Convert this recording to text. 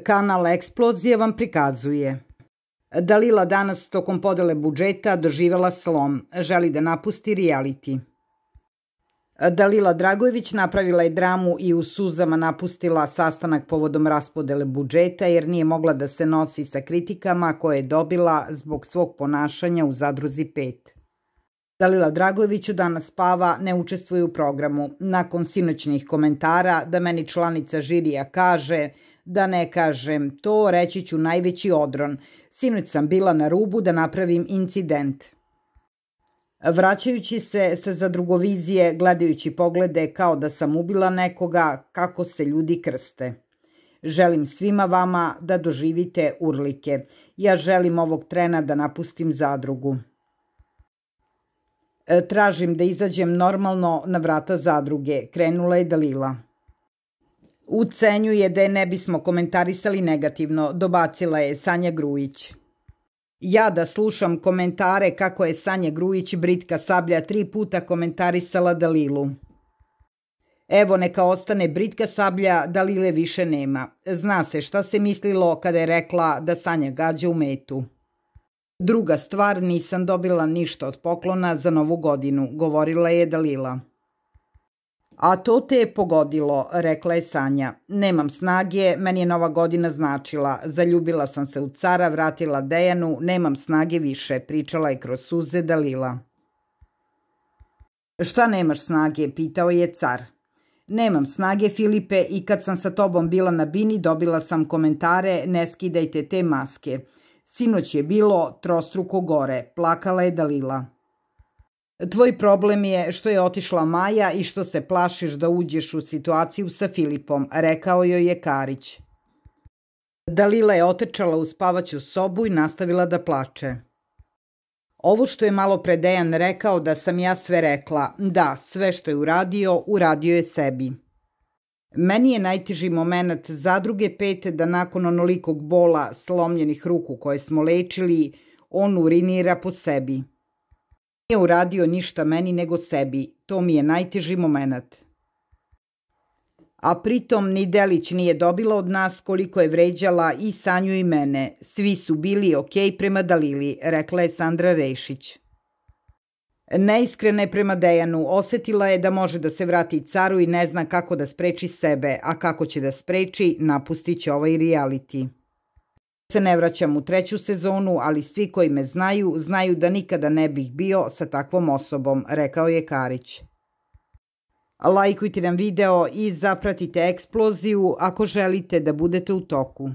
Kanal Eksplozije vam prikazuje. Dalila danas tokom podele budžeta doživjela slom, želi da napusti reality. Dalila Dragojević napravila je dramu i u suzama napustila sastanak povodom raspodele budžeta jer nije mogla da se nosi sa kritikama koje je dobila zbog svog ponašanja u Zadruzi 5. Dalila Dragojević danas spava, ne učestvuje u programu. Nakon sinoćnih komentara da meni članica žirija kaže da ne kažem to, reći ću najveći odron. Sinoć sam bila na rubu da napravim incident. Vraćajući se sa Zadrugovizije, gledajući poglede kao da sam ubila nekoga, kako se ljudi krste. Želim svima vama da doživite urlike. Ja želim ovog trena da napustim zadrugu. Tražim da izađem normalno na vrata zadruge, krenula je Dalila. Ucenjuje da je ne bismo komentarisali negativno, dobacila je Sanja Grujić. Ja da slušam komentare kako je Sanja Grujić Britka Sablja 3 puta komentarisala Dalilu. Evo neka ostane Britka Sablja, Dalile više nema. Zna se šta se mislilo kada je rekla da Sanja gađa u metu. Druga stvar, nisam dobila ništa od poklona za Novu godinu, govorila je Dalila. A to te je pogodilo, rekla je Sanja. Nemam snage, meni je Nova godina značila. Zaljubila sam se u cara, vratila Dejanu, nemam snage više, pričala je kroz suze Dalila. Šta nemaš snage, pitao je car. Nemam snage, Filipe, i kad sam sa tobom bila na bini dobila sam komentare, ne skidajte te maske. Sinoć je bilo trostruko gore, plakala je Dalila. Tvoj problem je što je otišla Maja i što se plašiš da uđeš u situaciju sa Filipom, rekao joj je Karić. Dalila je otrčala u spavaću sobu i nastavila da plače. Ovo što je malo pre Dejan rekao da sam ja sve rekla, da, sve što je uradio, uradio je sebi. Meni je najteži moment Zadruge 5 da nakon onolikog bola, slomljenih ruku koje smo lečili, on urinira po sebi. Nije uradio ništa meni nego sebi, to mi je najteži moment. A pritom ni Delić nije dobila od nas koliko je vređala i Sanju i mene. Svi su bili okej prema Dalili, rekla je Sandra Rešić. Neiskrena je prema Dejanu, osetila je da može da se vrati caru i ne zna kako da spreči sebe, a kako će da spreči, napustit će ovaj reality. Se ne vraćam u 3. sezonu, ali svi koji me znaju, znaju da nikada ne bih bio sa takvom osobom, rekao je Karić. Lajkujte nam video i zapratite Eksploziju ako želite da budete u toku.